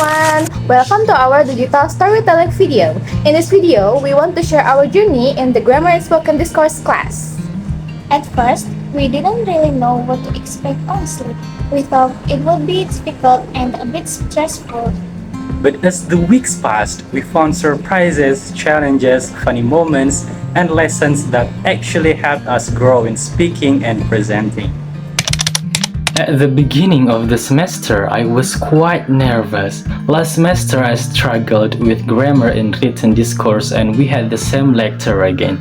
everyone! Welcome to our digital storytelling video. In this video, we want to share our journey in the grammar and spoken discourse class. At first, we didn't really know what to expect honestly. We thought it would be difficult and a bit stressful. But as the weeks passed, we found surprises, challenges, funny moments, and lessons that actually helped us grow in speaking and presenting. At the beginning of the semester, I was quite nervous. Last semester, I struggled with grammar in written discourse, and we had the same lecturer again.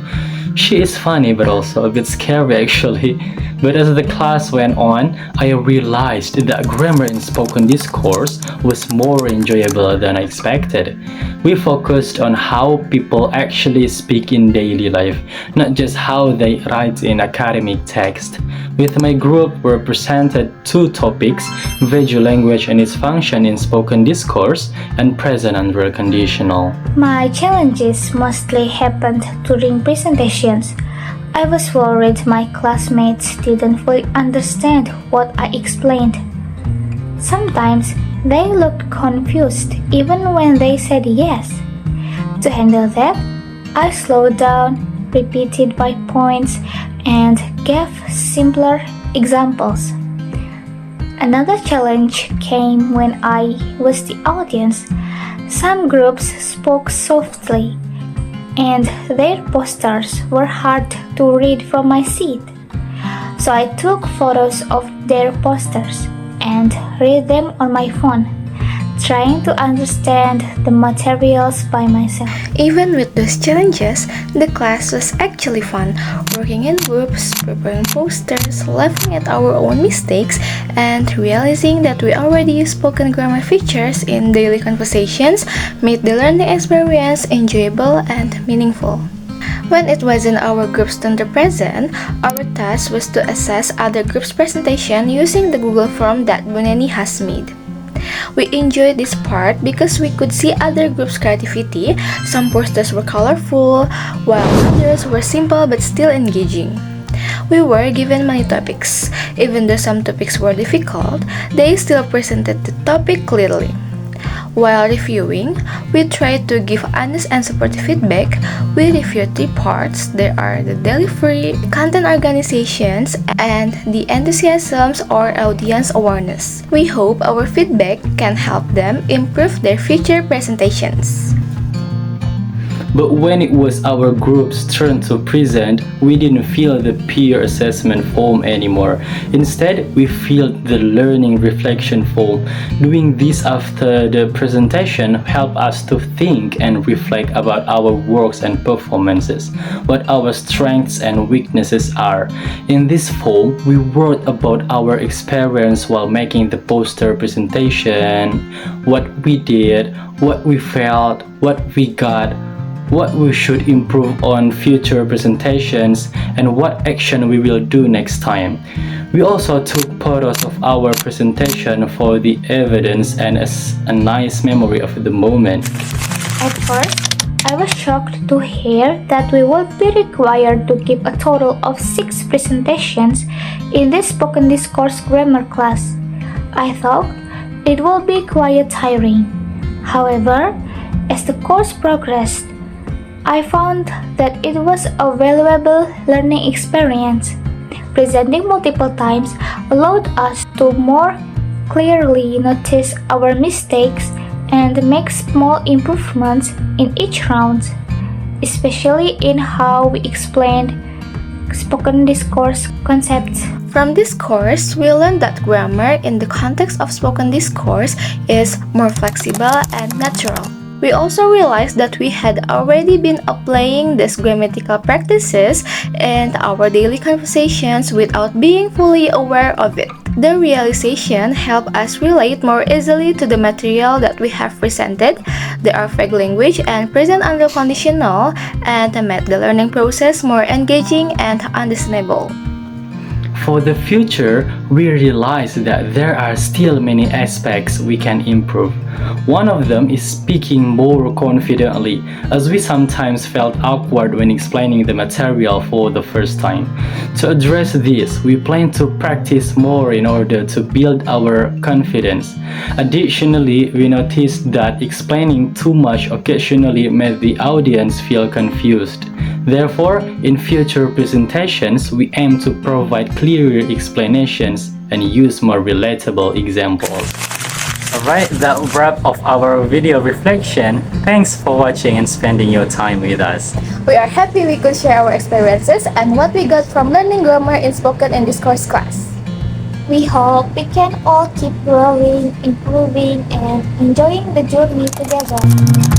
She is funny but also a bit scary actually. But as the class went on, I realized that grammar in spoken discourse was more enjoyable than I expected. We focused on how people actually speak in daily life, not just how they write in academic text. With my group, we presented two topics: visual language and its function in spoken discourse, and present and real conditional. My challenges mostly happened during presentations. I was worried my classmates didn't fully understand what I explained. Sometimes they looked confused even when they said yes. To handle that, I slowed down, repeated my points, and gave simpler examples. Another challenge came when I was the audience. Some groups spoke softly, and their posters were hard to read from my seat. So I took photos of their posters and read them on my phone, trying to understand the materials by myself. Even with those challenges, the class was actually fun. Working in groups, preparing posters, laughing at our own mistakes, and realizing that we already use spoken grammar features in daily conversations made the learning experience enjoyable and meaningful. When it wasn't our group's turn to present, our task was to assess other groups' presentation using the Google form that Buneni has made. We enjoyed this part because we could see other groups' creativity. Some posters were colorful, while others were simple but still engaging. We were given many topics. Even though some topics were difficult, they still presented the topic clearly. While reviewing, we tried to give honest and supportive feedback. We reviewed three parts. There are the delivery, content organizations, and the enthusiasms or audience awareness. We hope our feedback can help them improve their future presentations. But when it was our group's turn to present, we didn't fill the peer assessment form anymore. Instead, we filled the learning reflection form. Doing this after the presentation helped us to think and reflect about our works and performances, what our strengths and weaknesses are. In this form, we wrote about our experience while making the poster presentation, what we did, what we felt, what we got, what we should improve on future presentations, and what action we will do next time. We also took photos of our presentation for the evidence and as a nice memory of the moment. At first, I was shocked to hear that we would be required to give a total of 6 presentations in this spoken discourse grammar class. I thought it would be quite tiring. However, as the course progressed, I found that it was a valuable learning experience. Presenting multiple times allowed us to more clearly notice our mistakes and make small improvements in each round, especially in how we explained spoken discourse concepts. From this course, we learned that grammar in the context of spoken discourse is more flexible and natural. We also realized that we had already been applying these grammatical practices in our daily conversations without being fully aware of it. The realization helped us relate more easily to the material that we have presented, the affect language and present and real conditional, and made the learning process more engaging and understandable. For the future, we realize that there are still many aspects we can improve. One of them is speaking more confidently, as we sometimes felt awkward when explaining the material for the first time. To address this, we plan to practice more in order to build our confidence. Additionally, we noticed that explaining too much occasionally made the audience feel confused. Therefore, in future presentations, we aim to provide clearer explanations and use more relatable examples. Alright, that wrap of our video reflection. Thanks for watching and spending your time with us. We are happy we could share our experiences and what we got from learning grammar in spoken and discourse class. We hope we can all keep growing, improving, and enjoying the journey together.